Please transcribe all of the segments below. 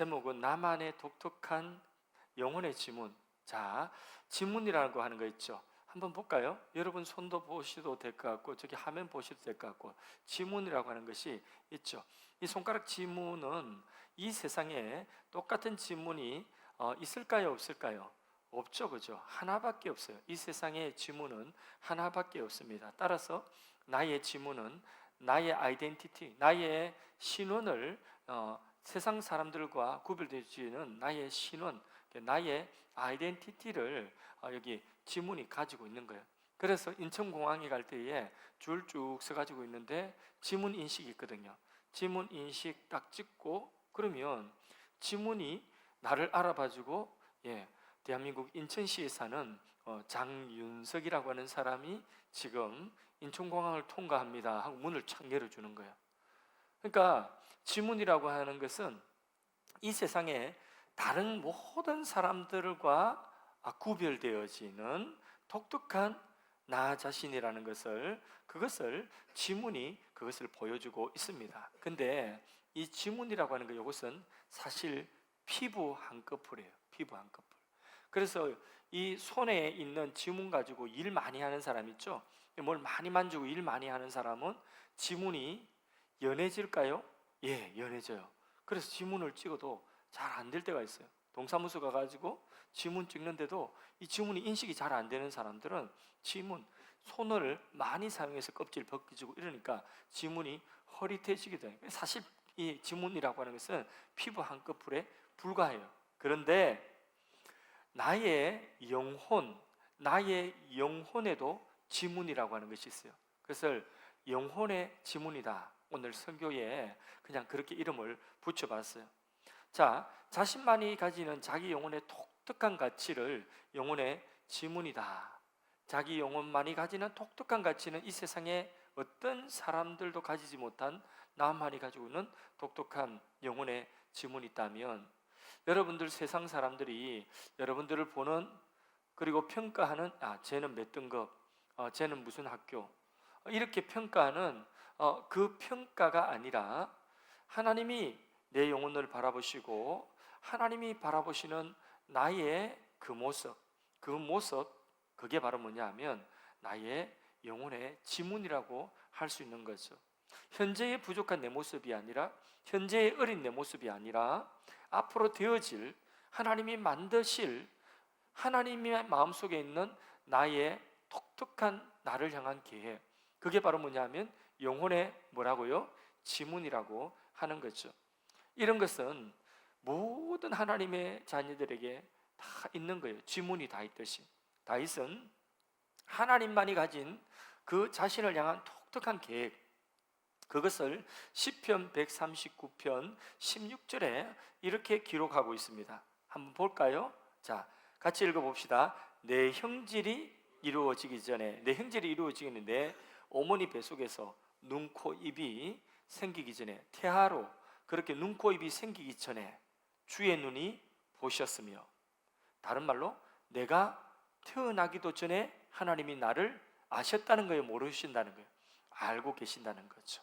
제목은 나만의 독특한 영혼의 지문. 자, 지문이라고 하는 거 있죠. 한번 볼까요? 여러분 손도 보셔도 될 것 같고 저기 화면 보셔도 될 것 같고 지문이라고 하는 것이 있죠. 이 손가락 지문은 이 세상에 똑같은 지문이 있을까요? 없을까요? 없죠, 그죠? 하나밖에 없어요. 이 세상의 지문은 하나밖에 없습니다. 따라서 나의 지문은 나의 아이덴티티, 나의 신원을 세상 사람들과 구별되지는 나의 신원, 나의 아이덴티티를 여기 지문이 가지고 있는 거예요. 그래서 인천공항에 갈 때에 줄 쭉 서가지고 있는데 지문 인식이 있거든요. 지문 인식 딱 찍고 그러면 지문이 나를 알아봐주고, 대한민국 인천시에 사는 장윤석이라고 하는 사람이 지금 인천공항을 통과합니다 하고 문을 착 열어주는 거예요. 그러니까 지문이라고 하는 것은 이 세상에 다른 모든 사람들과 구별되어지는 독특한 나 자신이라는 그것을 지문이 그것을 보여주고 있습니다. 근데 이 지문이라고 하는 거, 이것은 사실 피부 한꺼풀이에요. 피부 한 꺼풀. 그래서 이 손에 있는 지문 가지고 일 많이 하는 사람 있죠. 뭘 많이 만지고 일 많이 하는 사람은 지문이 연해질까요? 예, 연해져요. 그래서 지문을 찍어도 잘 안 될 때가 있어요. 동사무소 가가지고 지문 찍는데도 이 지문이 인식이 잘 안 되는 사람들은 지문, 손을 많이 사용해서 껍질 벗기고 이러니까 지문이 허릿해지기도 해요. 사실 이 지문이라고 하는 것은 피부 한 꺼풀에 불과해요. 그런데 나의 영혼에도 지문이라고 하는 것이 있어요. 그래서 영혼의 지문이다. 오늘 선교에 그냥 그렇게 이름을 붙여봤어요. 자, 자신만이 가지는 자기 영혼의 독특한 가치를 영혼의 지문이다. 자기 영혼만이 가지는 독특한 가치는 이 세상에 어떤 사람들도 가지지 못한 나만이 가지고 있는 독특한 영혼의 지문이 있다면, 여러분들 세상 사람들이 여러분들을 보는 그리고 평가하는 쟤는 몇 등급, 쟤는 무슨 학교, 이렇게 평가하는 그 평가가 아니라 하나님이 내 영혼을 바라보시고 하나님이 바라보시는 나의 그 모습, 그게 바로 뭐냐 하면 나의 영혼의 지문이라고 할 수 있는 거죠. 현재의 부족한 내 모습이 아니라, 현재의 어린 내 모습이 아니라 앞으로 되어질 하나님이 만드실 하나님의 마음속에 있는 나의 독특한 나를 향한 계획, 그게 바로 뭐냐 하면 영혼의 뭐라고요? 지문이라고 하는 거죠. 이런 것은 모든 하나님의 자녀들에게 다 있는 거예요. 지문이 다 있듯이. 다윗은 하나님만이 가진 그 자신을 향한 독특한 계획, 그것을 시편 139편 16절에 이렇게 기록하고 있습니다. 한번 볼까요? 자, 같이 읽어봅시다. 내 형질이 이루어지기 전에, 내 형질이 이루어지기 전에 내 어머니 뱃속에서 눈, 코, 입이 생기기 전에, 태아로 그렇게 눈, 코, 입이 생기기 전에 주의 눈이 보셨으며, 다른 말로 내가 태어나기도 전에 하나님이 나를 아셨다는 거예요? 모르신다는 거예요? 알고 계신다는 거죠.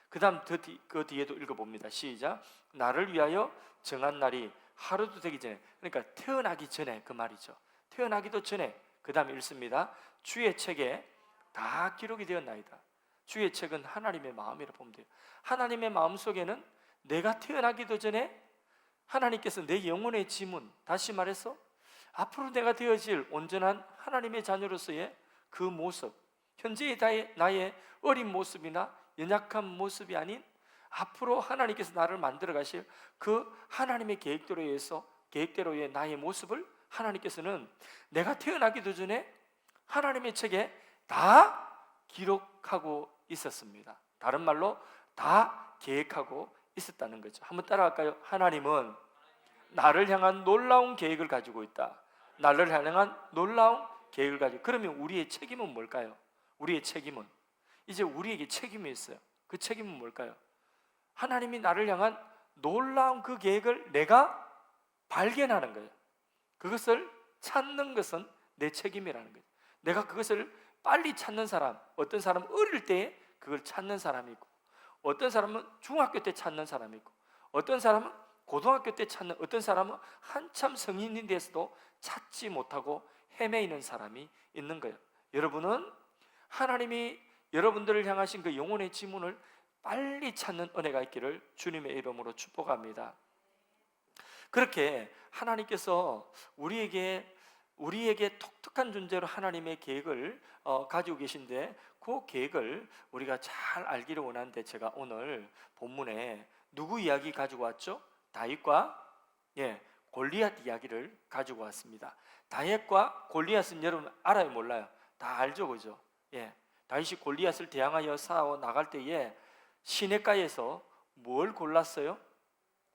그 다음 그 뒤에도 읽어봅니다. 시작. 나를 위하여 정한 날이 하루도 되기 전에, 그러니까 태어나기 전에 그 말이죠. 태어나기도 전에. 그 다음 읽습니다. 주의 책에 다 기록이 되었나이다. 주의 책은 하나님의 마음이라 보면 돼요. 하나님의 마음속에는 내가 태어나기도 전에 하나님께서 내 영혼의 지문, 다시 말해서 앞으로 내가 되어질 온전한 하나님의 자녀로서의 그 모습, 현재의 나의 어린 모습이나 연약한 모습이 아닌 앞으로 하나님께서 나를 만들어 가실 그 하나님의 계획대로의 나의 모습을 하나님께서는 내가 태어나기도 전에 하나님의 책에 다 기록하고 있었습니다. 다른 말로 다 계획하고 있었다는 거죠. 한번 따라갈까요? 하나님은 나를 향한 놀라운 계획을 가지고 있다. 나를 향한 놀라운 계획을 가지고. 그러면 우리의 책임은 뭘까요? 우리의 책임은 이제 우리에게 책임이 있어요. 그 책임은 뭘까요? 하나님이 나를 향한 놀라운 그 계획을 내가 발견하는 거예요. 그것을 찾는 것은 내 책임이라는 거예요. 내가 그것을 빨리 찾는 사람, 어떤 사람은 어릴 때 그걸 찾는 사람이 있고, 어떤 사람은 중학교 때 찾는 사람이 있고, 어떤 사람은 고등학교 때 찾는 어떤 사람은 한참 성인이 돼서도 찾지 못하고 헤매이는 사람이 있는 거예요. 여러분은 하나님이 여러분들을 향하신 그 영혼의 지문을 빨리 찾는 은혜가 있기를 주님의 이름으로 축복합니다. 그렇게 하나님께서 우리에게 독특한 존재로 하나님의 계획을 가지고 계신데, 그 계획을 우리가 잘 알기를 원하는데, 제가 오늘 본문에 누구 이야기 가지고 왔죠? 다윗과 골리앗 이야기를 가지고 왔습니다. 다윗과 골리앗은 여러분 알아요, 몰라요? 다 알죠, 그죠? 다윗이 골리앗을 대항하여 싸워 나갈 때에 시냇가에서 뭘 골랐어요?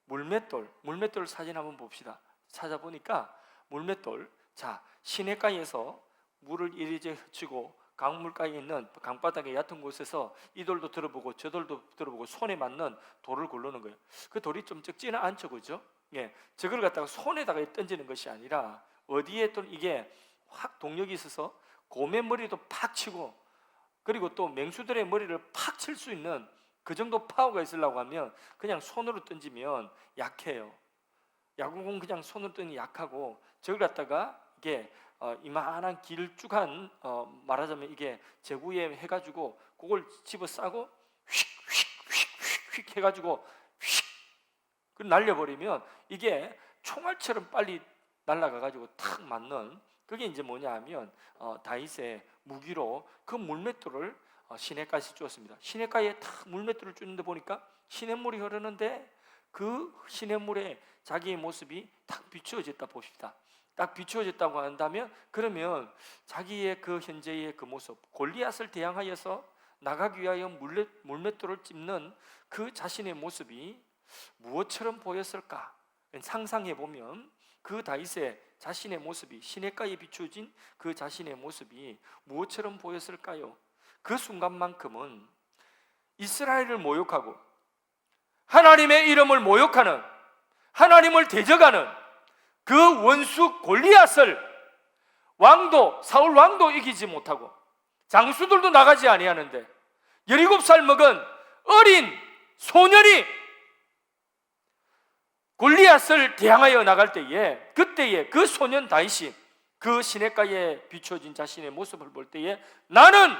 물맷돌 사진 한번 봅시다. 찾아보니까 물맷돌. 자, 시냇가에서 물을 이리저리 흩치고 강물가에 있는 강바닥의 얕은 곳에서 이 돌도 들어보고 저 돌도 들어보고 손에 맞는 돌을 고르는 거예요. 그 돌이 좀 적지는 않죠, 그죠? 저걸 갖다가 손에다가 던지는 것이 아니라 어디에 또 이게 확 동력이 있어서 곰의 머리도 팍 치고, 그리고 또 맹수들의 머리를 팍 칠 수 있는 그 정도 파워가 있으려고 하면 그냥 손으로 던지면 약해요. 야구공 그냥 손으로 던지면 약하고, 저걸 갖다가 이게 이만한 길쭉한 말하자면 이게 제구에 해가지고 그걸 집어 싸고 휙휙휙휙 해가지고 휙 날려버리면 이게 총알처럼 빨리 날아가가지고 탁 맞는, 그게 이제 뭐냐 하면 다윗의 무기로 그 물맷돌을 시냇가에 주었습니다. 시냇가에 탁 물맷돌을 주는데 보니까 시냇물이 흐르는데 그 시냇물에 자기의 모습이 탁 비추어졌다 봅시다. 딱 비추어졌다고 한다면, 그러면 자기의 그 현재의 그 모습, 골리앗을 대항하여서 나가기 위하여 물맷돌을 찝는 그 자신의 모습이 무엇처럼 보였을까? 상상해 보면 그 다윗의 자신의 모습이, 시냇가에 비추어진 그 자신의 모습이 무엇처럼 보였을까요? 그 순간만큼은 이스라엘을 모욕하고 하나님의 이름을 모욕하는, 하나님을 대적하는 그 원수 골리앗을 사울 왕도 이기지 못하고 장수들도 나가지 아니하는데 17살 먹은 어린 소년이 골리앗을 대항하여 나갈 때에, 그때에 그 소년 다윗이 그 시냇가에 비춰진 자신의 모습을 볼 때에, 나는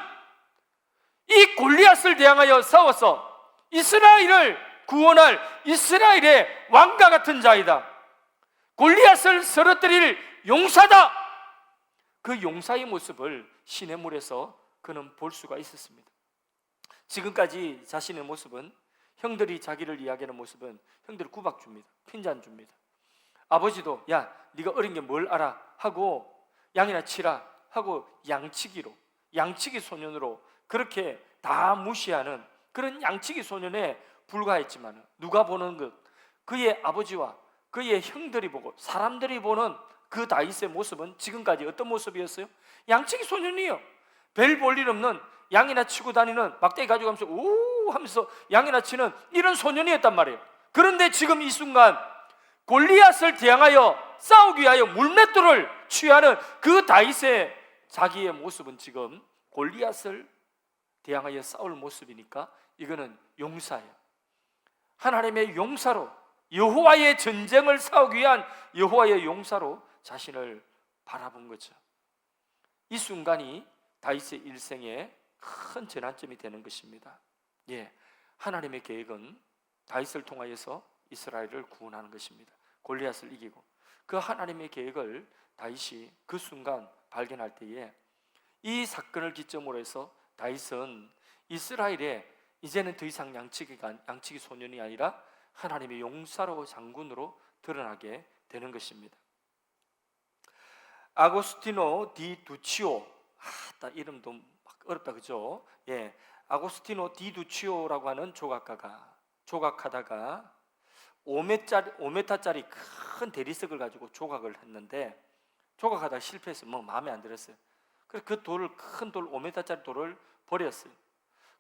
이 골리앗을 대항하여 싸워서 이스라엘을 구원할 이스라엘의 왕과 같은 자이다. 골리앗을 쓰러뜨릴 용사다. 그 용사의 모습을 시냇물에서 그는 볼 수가 있었습니다. 지금까지 자신의 모습은, 형들이 자기를 이야기하는 모습은 형들을 구박 줍니다. 핀잔 줍니다. 아버지도 야 네가 어린 게 뭘 알아 하고 양이나 치라 하고 양치기 소년으로 그렇게 다 무시하는 그런 양치기 소년에 불과했지만, 누가 보는 것, 그의 아버지와 그의 형들이 보고 사람들이 보는 그 다윗의 모습은 지금까지 어떤 모습이었어요? 양치기 소년이요. 별 볼 일 없는, 양이나 치고 다니는, 막대기 가지고 가면서 오 하면서 양이나 치는 이런 소년이었단 말이에요. 그런데 지금 이 순간 골리앗을 대항하여 싸우기 위하여 물맷돌을 취하는 그 다윗의 자기의 모습은 지금 골리앗을 대항하여 싸울 모습이니까 이거는 용사예요. 하나님의 용사로, 여호와의 전쟁을 싸우기 위한 여호와의 용사로 자신을 바라본 거죠. 이 순간이 다윗의 일생의 큰 전환점이 되는 것입니다. 하나님의 계획은 다윗을 통하여서 이스라엘을 구원하는 것입니다. 골리앗을 이기고, 그 하나님의 계획을 다윗이 그 순간 발견할 때에 이 사건을 기점으로 해서 다윗은 이스라엘에 이제는 더 이상 양치기 소년이 아니라 하나님의 용사로, 장군으로 드러나게 되는 것입니다. 아고스티노 디 두치오, 이름도 막 어렵다, 그죠? 아고스티노 디 두치오라고 하는 조각하다가 5m짜리 큰 대리석을 가지고 조각을 했는데, 조각하다가 실패해서 마음에 안 들었어요. 그래서 큰 돌 5m짜리 돌을 버렸어요.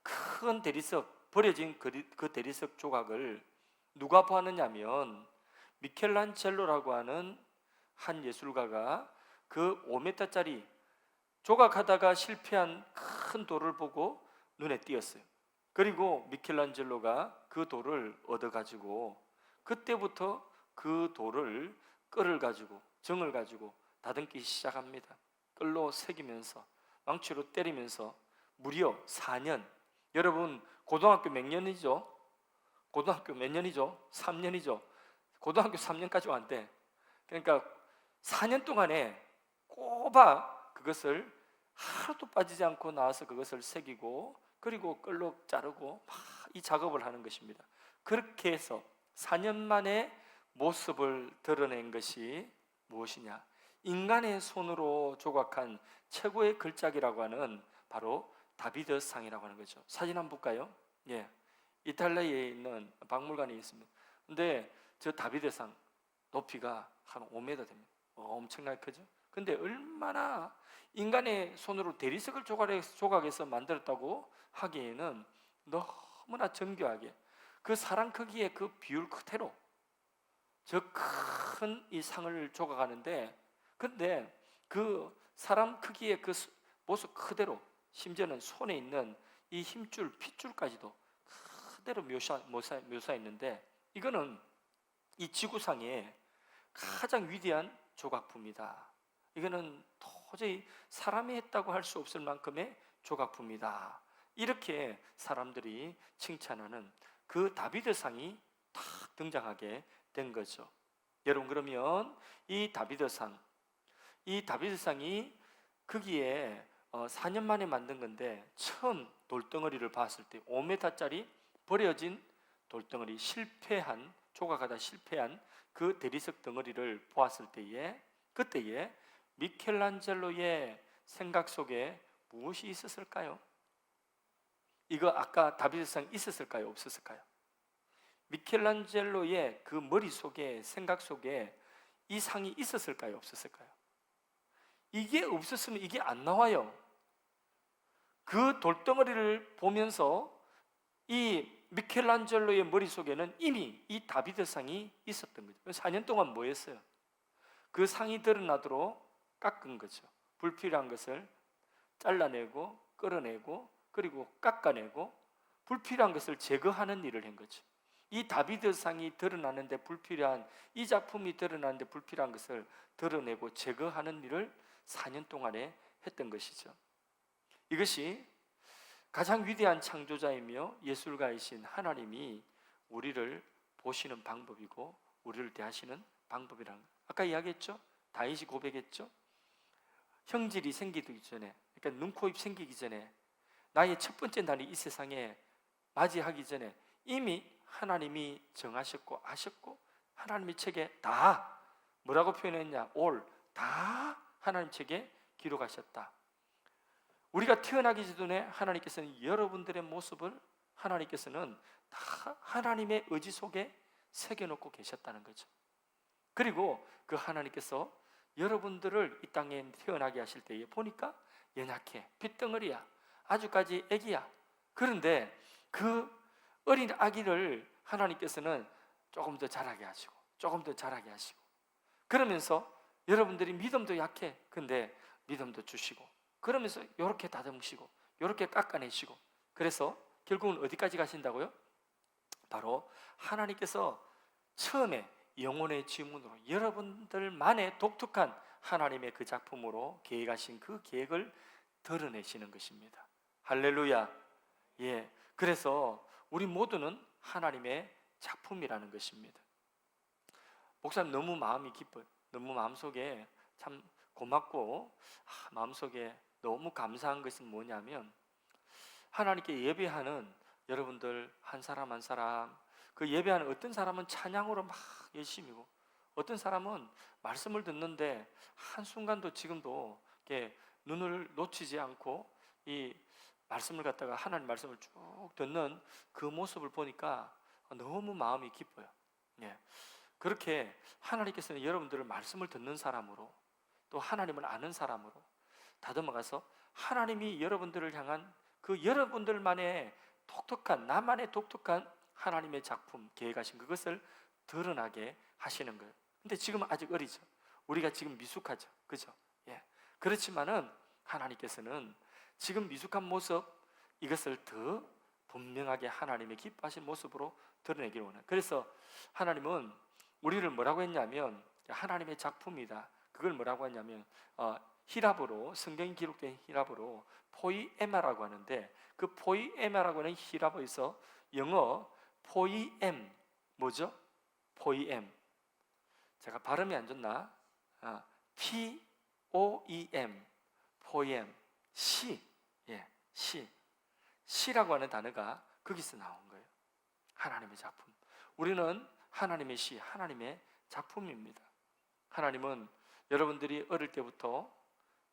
큰 대리석, 버려진 그 대리석 조각을 누가 보았느냐면 미켈란젤로라고 하는 한 예술가가 그 5m짜리 조각하다가 실패한 큰 돌을 보고 눈에 띄었어요. 그리고 미켈란젤로가 그 돌을 얻어가지고 그때부터 그 돌을 끌을 가지고 정을 가지고 다듬기 시작합니다. 끌로 새기면서 망치로 때리면서 무려 4년. 여러분 고등학교 몇 년이죠? 고등학교 몇 년이죠? 3년이죠. 고등학교 3년까지 왔대. 그러니까 4년 동안에 꼬박 그것을 하루도 빠지지 않고 나와서 그것을 새기고 그리고 끌로 자르고 막 이 작업을 하는 것입니다. 그렇게 해서 4년 만에 모습을 드러낸 것이 무엇이냐? 인간의 손으로 조각한 최고의 걸작이라고 하는 바로 다비드상이라고 하는 거죠. 사진 한번 볼까요? 예, 이탈리아에 있는 박물관에 있습니다. 근데 저 다비드상 높이가 한 5m 됩니다. 엄청나게 크죠? 근데 얼마나 인간의 손으로 대리석을 조각해서 만들었다고 하기에는 너무나 정교하게 그 사람 크기의 그 비율 그대로 저 큰 이 상을 조각하는데, 근데 그 사람 크기의 그 모습 그대로 심지어는 손에 있는 이 힘줄, 핏줄까지도 그대로 묘사했는데, 이거는 이 지구상의 가장 위대한 조각품이다. 이거는 도저히 사람이 했다고 할 수 없을 만큼의 조각품이다. 이렇게 사람들이 칭찬하는 그 다비드상이 딱 등장하게 된 거죠. 여러분, 그러면 이 다비드상이 거기에 4년 만에 만든 건데, 처음 돌덩어리를 봤을 때 5m짜리 버려진 돌덩어리, 조각하다 실패한 그 대리석 덩어리를 보았을 때에, 그때에 미켈란젤로의 생각 속에 무엇이 있었을까요? 이거 아까 다비드상 있었을까요? 없었을까요? 미켈란젤로의 그 머릿속에, 생각 속에 이 상이 있었을까요? 없었을까요? 이게 없었으면 이게 안 나와요. 그 돌덩어리를 보면서 이 미켈란젤로의 머릿속에는 이미 이 다비드상이 있었던 거죠. 4년 동안 뭐 했어요? 그 상이 드러나도록 깎은 거죠. 불필요한 것을 잘라내고 끌어내고 그리고 깎아내고 불필요한 것을 제거하는 일을 한 거죠. 이 다비드상이 드러나는데 불필요한, 이 작품이 드러나는데 불필요한 것을 드러내고 제거하는 일을 4년 동안에 했던 것이죠. 이것이 가장 위대한 창조자이며 예술가이신 하나님이 우리를 보시는 방법이고 우리를 대하시는 방법이라는 거예요. 아까 이야기했죠? 다윗이 고백했죠? 형질이 생기기 전에, 그러니까 눈, 코, 입 생기기 전에, 나의 첫 번째 날이 이 세상에 맞이하기 전에 이미 하나님이 정하셨고 아셨고, 하나님의 책에 다 뭐라고 표현했냐? 다 하나님 책에 기록하셨다. 우리가 태어나기 전에 하나님께서는 여러분들의 모습을 하나님께서는 다 하나님의 의지 속에 새겨놓고 계셨다는 거죠. 그리고 그 하나님께서 여러분들을 이 땅에 태어나게 하실 때에 보니까 연약해, 핏덩어리야, 아주까지 애기야. 그런데 그 어린 아기를 하나님께서는 조금 더 자라게 하시고 조금 더 자라게 하시고, 그러면서 여러분들이 믿음도 약해, 근데 믿음도 주시고, 그러면서 이렇게 다듬으시고 이렇게 깎아내시고, 그래서 결국은 어디까지 가신다고요? 바로 하나님께서 처음에 영혼의 지문으로 여러분들만의 독특한 하나님의 그 작품으로 계획하신 그 계획을 드러내시는 것입니다. 할렐루야. 예, 그래서 우리 모두는 하나님의 작품이라는 것입니다. 목사님, 너무 마음이 기뻐요. 너무 마음속에 참 고맙고 마음속에 너무 감사한 것은 뭐냐면, 하나님께 예배하는 여러분들 한 사람 한 사람, 그 예배하는 어떤 사람은 찬양으로 막 열심히고, 어떤 사람은 말씀을 듣는데 한순간도 지금도 이렇게 눈을 놓치지 않고 이 말씀을 갖다가 하나님 말씀을 쭉 듣는 그 모습을 보니까 너무 마음이 기뻐요. 예. 그렇게 하나님께서는 여러분들을 말씀을 듣는 사람으로, 또 하나님을 아는 사람으로 다듬어가서 하나님이 여러분들을 향한 그 여러분들만의 독특한, 나만의 독특한 하나님의 작품, 계획하신 그것을 드러나게 하시는 거예요. 근데 지금 아직 어리죠. 우리가 지금 미숙하죠. 그죠? 예. 그렇지만은 하나님께서는 지금 미숙한 모습, 이것을 더 분명하게 하나님의 기뻐하신 모습으로 드러내기를 원해요. 그래서 하나님은 우리를 뭐라고 했냐면 하나님의 작품이다. 그걸 뭐라고 했냐면 히랍어로, 성경이 기록된 히랍어로 포이에마라고 하는데, 그 포이에마라고 하는 히랍어에서 영어 포이엠, 뭐죠? 포이엠. 제가 발음이 안 좋나? P-O-E-M, 포이엠, 시. 예, 시라고 하는 단어가 거기서 나온 거예요. 하나님의 작품. 우리는 하나님의 시, 하나님의 작품입니다. 하나님은 여러분들이 어릴 때부터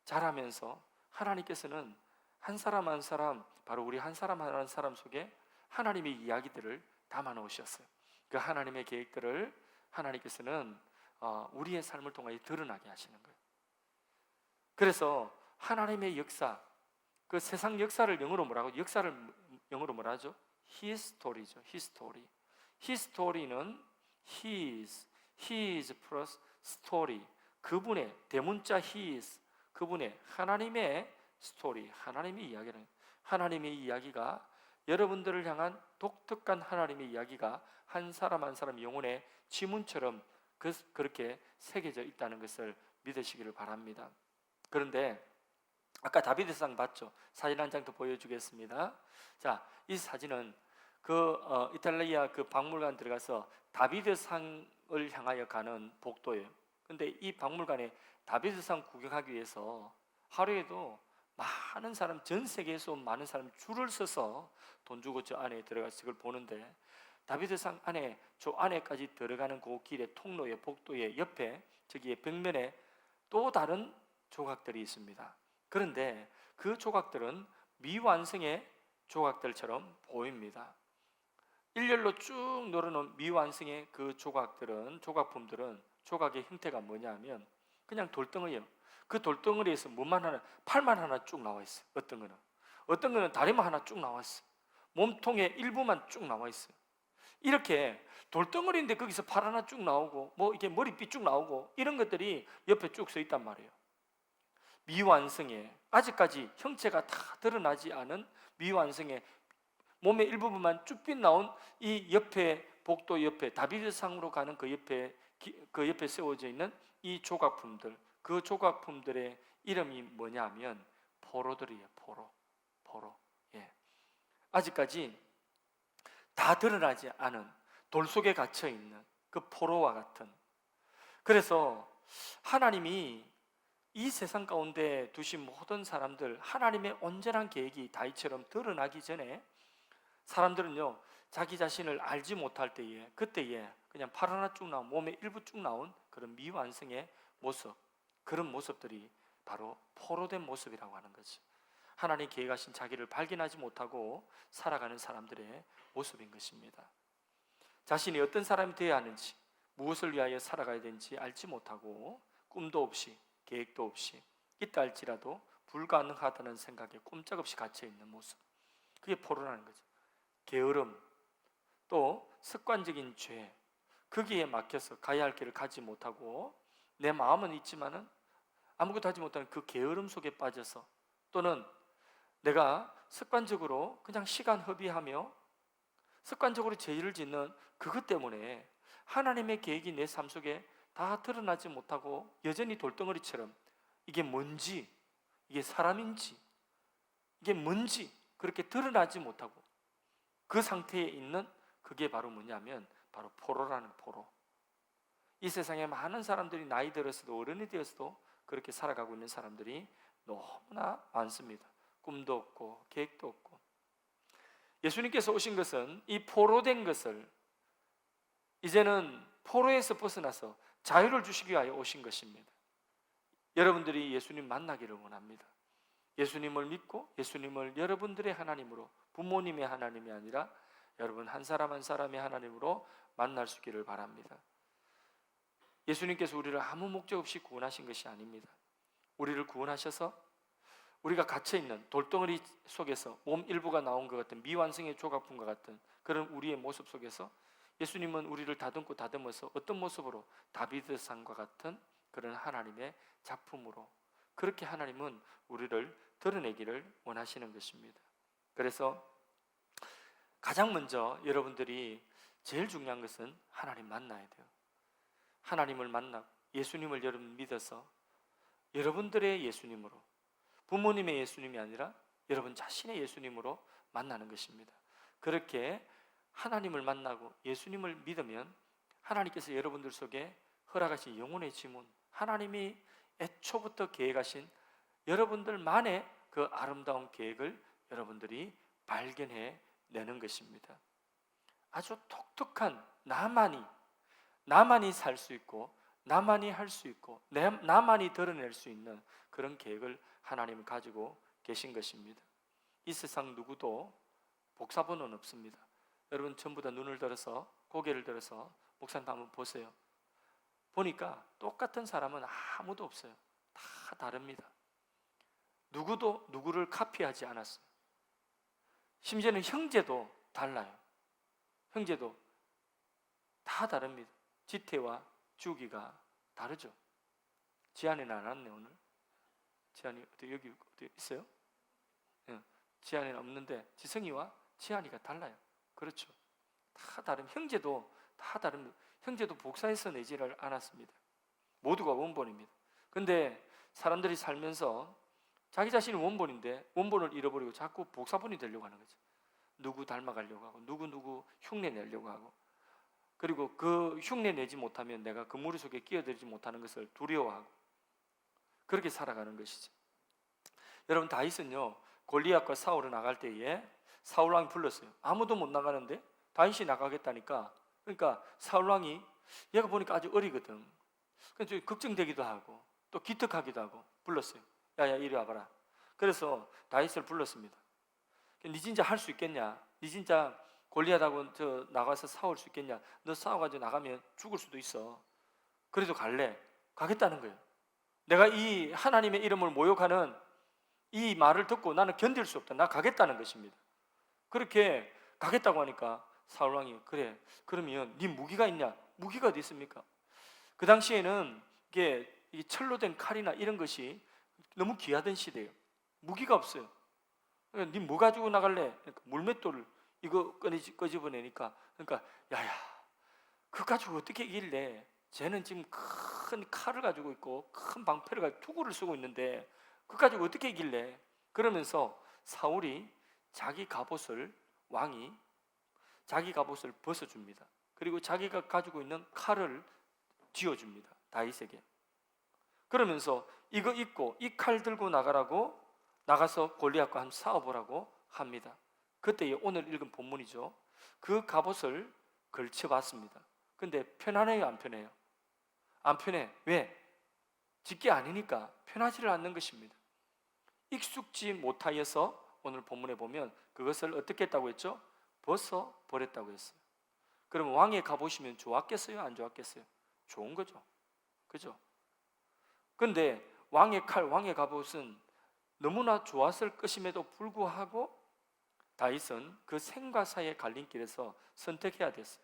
자라면서 하나님께서는 한 사람 한 사람, 바로 우리 한 사람 한 사람 속에 하나님의 이야기들을 담아 놓으셨어요. 그 하나님의 계획들을 하나님께서는 우리의 삶을 통해 드러나게 하시는 거예요. 그래서 하나님의 역사, 그 세상 역사를 영어로 뭐라고? 역사를 영어로 뭐라 하죠? History죠. History는 His plus story. 그분의 대문자 His, 그분의 하나님의 스토리, 하나님의 이야기는, 하나님의 이야기가, 여러분들을 향한 독특한 하나님의 이야기가 한 사람 한 사람 영혼의 지문처럼 그렇게 새겨져 있다는 것을 믿으시기를 바랍니다. 그런데 아까 다비드상 봤죠? 사진 한 장 더 보여주겠습니다. 자, 이 사진은 이탈리아 그 박물관 들어가서 다비드상을 향하여 가는 복도예요. 근데 이 박물관에 다비드상 구경하기 위해서 하루에도 많은 사람, 전 세계에서 온 많은 사람 줄을 서서 돈 주고 저 안에 들어가서 그걸 보는데, 다비드상 안에, 저 안에까지 들어가는 그 길의 통로의 복도의 옆에 저기에 벽면에 또 다른 조각들이 있습니다. 그런데 그 조각들은 미완성의 조각들처럼 보입니다. 일렬로 쭉 늘어놓은 미완성의 그 조각품들은 조각의 형태가 뭐냐면 그냥 돌덩어리예요. 그 돌덩어리에서 뭐만 하나, 팔만 하나 쭉 나와 있어요. 어떤 거는 다리만 하나 쭉 나와 있어요. 몸통의 일부만 쭉 나와 있어요. 이렇게 돌덩어리인데 거기서 팔 하나 쭉 나오고, 뭐 이렇게 머리빛 쭉 나오고, 이런 것들이 옆에 쭉 서 있단 말이에요. 미완성의, 아직까지 형체가 다 드러나지 않은 미완성의 몸의 일부분만 쭈삣 나온 이 옆에, 복도 옆에 다비드상으로 가는 그 옆에 세워져 있는 이 조각품들, 그 조각품들의 이름이 뭐냐면 포로들이에요. 포로. 예. 아직까지 다 드러나지 않은 돌 속에 갇혀 있는 그 포로와 같은. 그래서 하나님이 이 세상 가운데 두신 모든 사람들, 하나님의 온전한 계획이 다윗처럼 드러나기 전에 사람들은요, 자기 자신을 알지 못할 때에, 그때에 그냥 팔 하나 쭉 나온, 몸의 일부 쭉 나온 그런 미완성의 모습, 그런 모습들이 바로 포로된 모습이라고 하는 거지. 하나님 계획하신 자기를 발견하지 못하고 살아가는 사람들의 모습인 것입니다. 자신이 어떤 사람이 되어야 하는지, 무엇을 위하여 살아가야 되는지 알지 못하고, 꿈도 없이 계획도 없이 있다 할지라도 불가능하다는 생각에 꼼짝없이 갇혀있는 모습, 그게 포로라는 거죠. 게으름, 또 습관적인 죄, 거기에 막혀서 가야 할 길을 가지 못하고 내 마음은 있지만은 아무것도 하지 못하는 그 게으름 속에 빠져서, 또는 내가 습관적으로 그냥 시간 허비하며 습관적으로 죄를 짓는 그것 때문에 하나님의 계획이 내 삶 속에 다 드러나지 못하고 여전히 돌덩어리처럼 이게 뭔지, 이게 사람인지, 이게 뭔지 그렇게 드러나지 못하고 그 상태에 있는, 그게 바로 뭐냐면 바로 포로라는 포로. 이 세상에 많은 사람들이 나이 들어서도, 어른이 되어서도 그렇게 살아가고 있는 사람들이 너무나 많습니다. 꿈도 없고 계획도 없고. 예수님께서 오신 것은 이 포로된 것을 이제는 포로에서 벗어나서 자유를 주시기 위하여 오신 것입니다. 여러분들이 예수님 만나기를 원합니다. 예수님을 믿고 예수님을 여러분들의 하나님으로, 부모님의 하나님이 아니라 여러분 한 사람 한 사람의 하나님으로 만날 수 있기를 바랍니다. 예수님께서 우리를 아무 목적 없이 구원하신 것이 아닙니다. 우리를 구원하셔서 우리가 갇혀있는 돌덩어리 속에서 몸 일부가 나온 것 같은 미완성의 조각품과 같은 그런 우리의 모습 속에서 예수님은 우리를 다듬고 다듬어서 어떤 모습으로? 다비드상과 같은 그런 하나님의 작품으로, 그렇게 하나님은 우리를 드러내기를 원하시는 것입니다. 그래서 가장 먼저 여러분들이 제일 중요한 것은 하나님 만나야 돼요. 하나님을 만나 예수님을 여러분 믿어서 여러분들의 예수님으로, 부모님의 예수님이 아니라 여러분 자신의 예수님으로 만나는 것입니다. 그렇게 하나님을 만나고 예수님을 믿으면 하나님께서 여러분들 속에 허락하신 영혼의 지문, 하나님이 애초부터 계획하신 여러분들만의 그 아름다운 계획을 여러분들이 발견해 내는 것입니다. 아주 독특한 나만이 살 수 있고 나만이 할 수 있고 나만이 드러낼 수 있는 그런 계획을 하나님은 가지고 계신 것입니다. 이 세상 누구도 복사본은 없습니다. 여러분 전부 다 눈을 들어서 고개를 들어서 목사님 한번 보세요. 보니까 똑같은 사람은 아무도 없어요. 다 다릅니다. 누구도 누구를 카피하지 않았어요. 심지어는 형제도 달라요. 형제도 다 다릅니다. 지태와 주기가 다르죠. 지한이는 안 왔네 오늘. 지한이 여기 어디 있어요? 지한이는 없는데 지성이와 지한이가 달라요. 그렇죠. 다 다른 형제도 다 다릅니다. 형제도 복사해서 내지를 않았습니다. 모두가 원본입니다. 근데 사람들이 살면서 자기 자신이 원본인데 원본을 잃어버리고 자꾸 복사본이 되려고 하는 거죠. 누구 닮아가려고 하고 누구 흉내 내려고 하고, 그리고 그 흉내 내지 못하면 내가 그 무리 속에 끼어들지 못하는 것을 두려워하고 그렇게 살아가는 것이죠. 여러분 다윗은요 골리앗과 싸우러 나갈 때에 사울왕이 불렀어요. 아무도 못 나가는데 다윗이 나가겠다니까. 그러니까 사울왕이 얘가 보니까 아주 어리거든. 그래서 걱정되기도 하고 또 기특하기도 하고 불렀어요. 야야 이리 와봐라. 그래서 다윗을 불렀습니다. 네 진짜 할 수 있겠냐? 네 진짜 골리앗하고 나가서 싸울 수 있겠냐? 너 싸워가지고 나가면 죽을 수도 있어. 그래도 갈래? 가겠다는 거예요. 내가 이 하나님의 이름을 모욕하는 이 말을 듣고 나는 견딜 수 없다. 나 가겠다는 것입니다. 그렇게 가겠다고 하니까 사울왕이 그래 그러면 네 무기가 있냐? 무기가 어디 있습니까? 그 당시에는 이게 철로 된 칼이나 이런 것이 너무 귀하던 시대예요. 무기가 없어요. 네 뭐 가지고 나갈래? 그러니까 물맷돌을 이거 꺼집어내니까 그러니까 야야 그거 가지고 어떻게 이길래? 쟤는 지금 큰 칼을 가지고 있고 큰 방패를 가지고 투구를 쓰고 있는데 그거 가지고 어떻게 이길래? 그러면서 사울이 왕이 자기 갑옷을 벗어줍니다. 그리고 자기가 가지고 있는 칼을 쥐어줍니다. 다윗에게. 그러면서 이거 입고 이 칼 들고 나가라고 나가서 골리앗과 한번 싸워보라고 합니다. 그때 오늘 읽은 본문이죠. 그 갑옷을 걸쳐봤습니다. 근데 편하네요, 안 편해요? 안 편해. 왜? 직계 아니니까 편하지를 않는 것입니다. 익숙지 못하여서 오늘 본문에 보면 그것을 어떻게 했다고 했죠? 벗어버렸다고 했어요. 그러면 왕의 갑옷이면 좋았겠어요? 안 좋았겠어요? 좋은 거죠. 그죠? 근데 왕의 칼, 왕의 갑옷은 너무나 좋았을 것임에도 불구하고 다윗은 그 생과 사의 갈림길에서 선택해야 됐어요.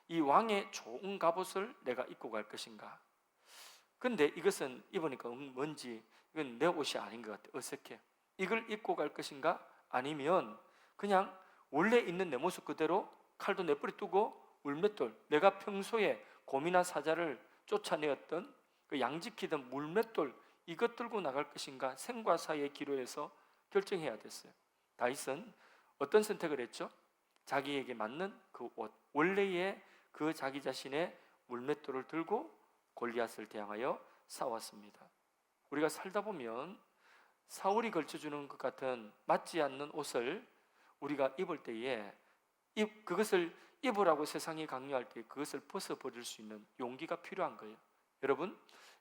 이 왕의 좋은 갑옷을 내가 입고 갈 것인가? 근데 이것은 입으니까 뭔지 이건 내 옷이 아닌 것 같아. 어색해. 이걸 입고 갈 것인가? 아니면 그냥 원래 있는 내 모습 그대로 칼도 내버려 두고 물맷돌, 내가 평소에 곰이나 사자를 쫓아내었던 그 양지키던 물맷돌 이것 들고 나갈 것인가? 생과 사의 기로에서 결정해야 됐어요. 다윗은 어떤 선택을 했죠? 자기에게 맞는 그 옷, 원래의 그 자기 자신의 물맷돌을 들고 골리앗을 대항하여 싸웠습니다. 우리가 살다 보면 사울이 걸쳐주는 것 같은 맞지 않는 옷을 우리가 입을 때에 그것을 입으라고 세상이 강요할 때 그것을 벗어버릴 수 있는 용기가 필요한 거예요.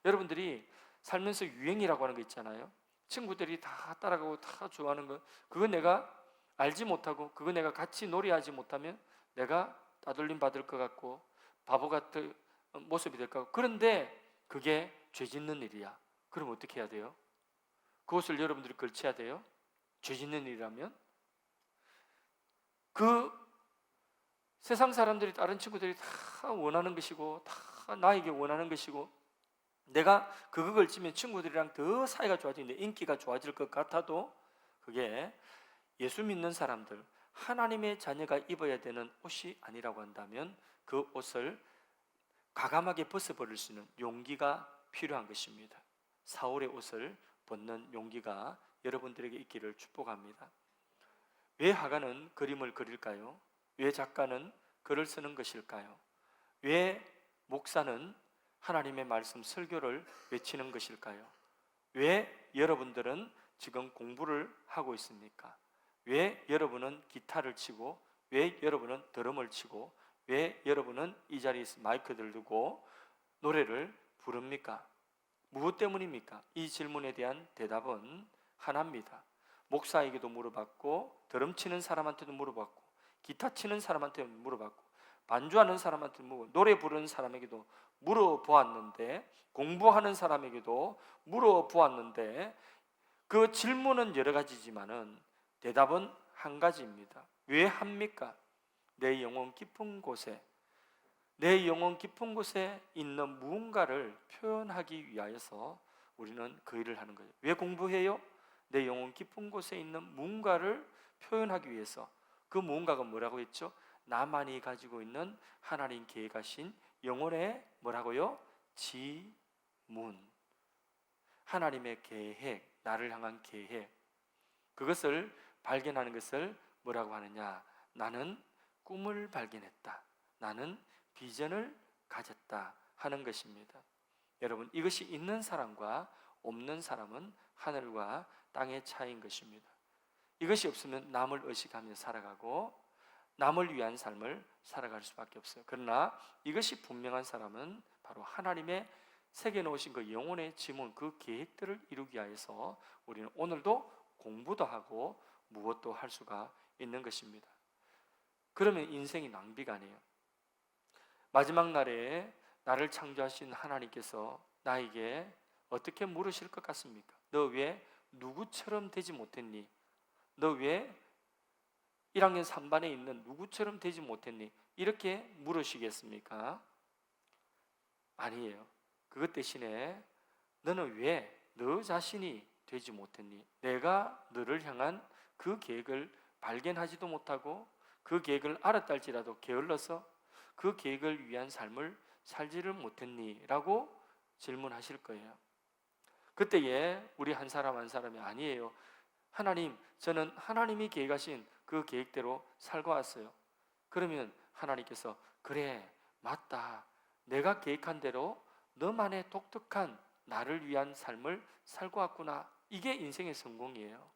여러분들이 살면서 유행이라고 하는 거 있잖아요. 친구들이 다 따라가고 다 좋아하는 거, 그거 내가 알지 못하고 그거 내가 같이 놀이하지 못하면 내가 따돌림 받을 것 같고 바보 같은 모습이 될 것 같고, 그런데 그게 죄 짓는 일이야. 그럼 어떻게 해야 돼요? 그것을 여러분들이 걸쳐야 돼요? 죄 짓는 일이라면? 그 세상 사람들이, 다른 친구들이 다 원하는 것이고 다 나에게 원하는 것이고 내가 그거 걸치면 친구들이랑 더 사이가 좋아지는데 인기가 좋아질 것 같아도 그게 예수 믿는 사람들, 하나님의 자녀가 입어야 되는 옷이 아니라고 한다면 그 옷을 과감하게 벗어버릴 수 있는 용기가 필요한 것입니다. 사울의 옷을 벗는 용기가 여러분들에게 있기를 축복합니다. 왜 화가는 그림을 그릴까요? 왜 작가는 글을 쓰는 것일까요? 왜 목사는 하나님의 말씀 설교를 외치는 것일까요? 왜 여러분들은 지금 공부를 하고 있습니까? 왜 여러분은 기타를 치고, 왜 여러분은 드럼을 치고, 왜 여러분은 이 자리에서 마이크를 들고 노래를 부릅니까? 무엇 때문입니까? 이 질문에 대한 대답은 하나입니다. 목사에게도 물어봤고, 드럼 치는 사람한테도 물어봤고, 기타 치는 사람한테 물어봤고, 반주하는 사람한테 물어봤고, 노래 부르는 사람에게도 물어보았는데, 공부하는 사람에게도 물어보았는데, 그 질문은 여러 가지지만은 대답은 한 가지입니다. 왜 합니까? 내 영혼 깊은 곳에, 내 영혼 깊은 곳에 있는 무언가를 표현하기 위하여서 우리는 그 일을 하는 거예요. 왜 공부해요? 내 영혼 깊은 곳에 있는 무언가를 표현하기 위해서. 그 무언가가 뭐라고 했죠? 나만이 가지고 있는 하나님 계획하신 영혼의 뭐라고요? 지문. 하나님의 계획, 나를 향한 계획. 그것을 발견하는 것을 뭐라고 하느냐? 나는 꿈을 발견했다. 나는 비전을 가졌다 하는 것입니다. 여러분, 이것이 있는 사람과 없는 사람은 하늘과 땅의 차이인 것입니다. 이것이 없으면 남을 의식하며 살아가고 남을 위한 삶을 살아갈 수밖에 없어요. 그러나 이것이 분명한 사람은 바로 하나님의 새겨놓으신 그 영혼의 지문, 그 계획들을 이루기 위해서 우리는 오늘도 공부도 하고 무엇도 할 수가 있는 것입니다. 그러면 인생이 낭비가 아니에요. 마지막 날에 나를 창조하신 하나님께서 나에게 어떻게 물으실 것 같습니까? 너 왜 누구처럼 되지 못했니? 너 왜 1학년 3반에 있는 누구처럼 되지 못했니? 이렇게 물으시겠습니까? 아니에요. 그것 대신에 너는 왜 너 자신이 되지 못했니? 내가 너를 향한 그 계획을 발견하지도 못하고 그 계획을 알았다 할지라도 게을러서 그 계획을 위한 삶을 살지를 못했니? 라고 질문하실 거예요. 그때에 우리 한 사람 한 사람이 아니에요. 하나님, 저는 하나님이 계획하신 그 계획대로 살고 왔어요. 그러면 하나님께서 그래, 맞다. 내가 계획한 대로 너만의 독특한 나를 위한 삶을 살고 왔구나. 이게 인생의 성공이에요.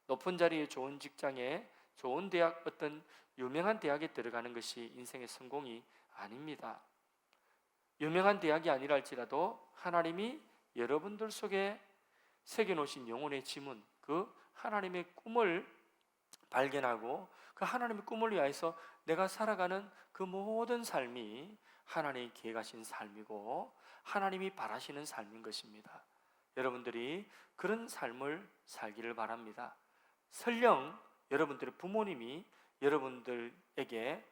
높은 자리에 좋은 직장에 좋은 대학, 어떤 유명한 대학에 들어가는 것이 인생의 성공이 아닙니다. 유명한 대학이 아니라 할지라도 하나님이 여러분들 속에 새겨놓으신 영혼의 지문, 그 하나님의 꿈을 발견하고 그 하나님의 꿈을 위해서 내가 살아가는 그 모든 삶이 하나님이 계획하신 삶이고 하나님이 바라시는 삶인 것입니다. 여러분들이 그런 삶을 살기를 바랍니다. 설령 여러분들의 부모님이 여러분들에게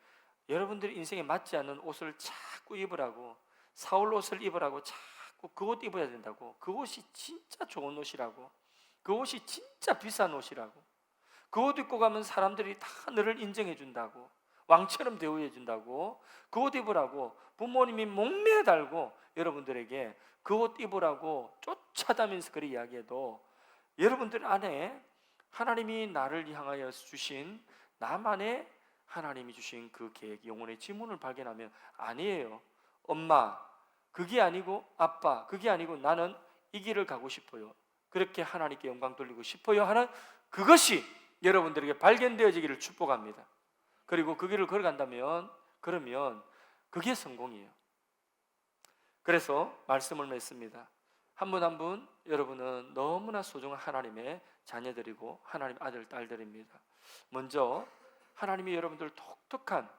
여러분들 인생에 맞지 않는 옷을 자꾸 입으라고, 사울 옷을 입으라고 자꾸 그 옷 입어야 된다고, 그 옷이 진짜 좋은 옷이라고, 그 옷이 진짜 비싼 옷이라고, 그 옷 입고 가면 사람들이 다 너를 인정해 준다고, 왕처럼 대우해 준다고, 그 옷 입으라고 부모님이 목매어 달고 여러분들에게 그 옷 입으라고 쫓아다니면서 그리 이야기해도 여러분들 안에 하나님이 나를 향하여 주신 나만의 하나님이 주신 그 계획, 영혼의 지문을 발견하면 아니에요. 엄마, 그게 아니고 아빠, 그게 아니고 나는 이 길을 가고 싶어요. 그렇게 하나님께 영광 돌리고 싶어요 하는 그것이 여러분들에게 발견되어지기를 축복합니다. 그리고 그 길을 걸어간다면 그러면 그게 성공이에요. 그래서 말씀을 맺습니다. 한 분 한 분 여러분은 너무나 소중한 하나님의 자녀들이고 하나님 아들, 딸들입니다. 먼저 하나님이 여러분들 독특한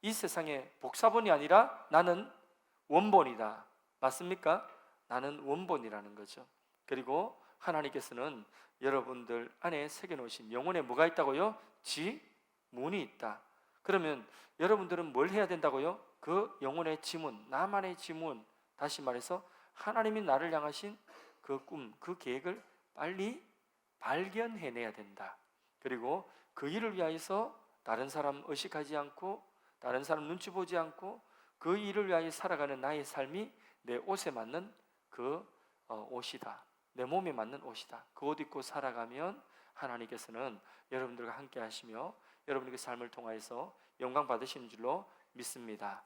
이 세상의 복사본이 아니라 나는 원본이다. 맞습니까? 나는 원본이라는 거죠. 그리고 하나님께서는 여러분들 안에 새겨놓으신 영혼에 뭐가 있다고요? 지문이 있다. 그러면 여러분들은 뭘 해야 된다고요? 그 영혼의 지문, 나만의 지문, 다시 말해서 하나님이 나를 향하신 그 꿈, 그 계획을 빨리 발견해내야 된다. 그리고 그 일을 위하여서 다른 사람 의식하지 않고 다른 사람 눈치 보지 않고 그 일을 위하여 살아가는 나의 삶이 내 옷에 맞는 그 옷이다. 내 몸에 맞는 옷이다. 그 옷 입고 살아가면 하나님께서는 여러분들과 함께 하시며 여러분의 삶을 통하여서 영광 받으시는 줄로 믿습니다.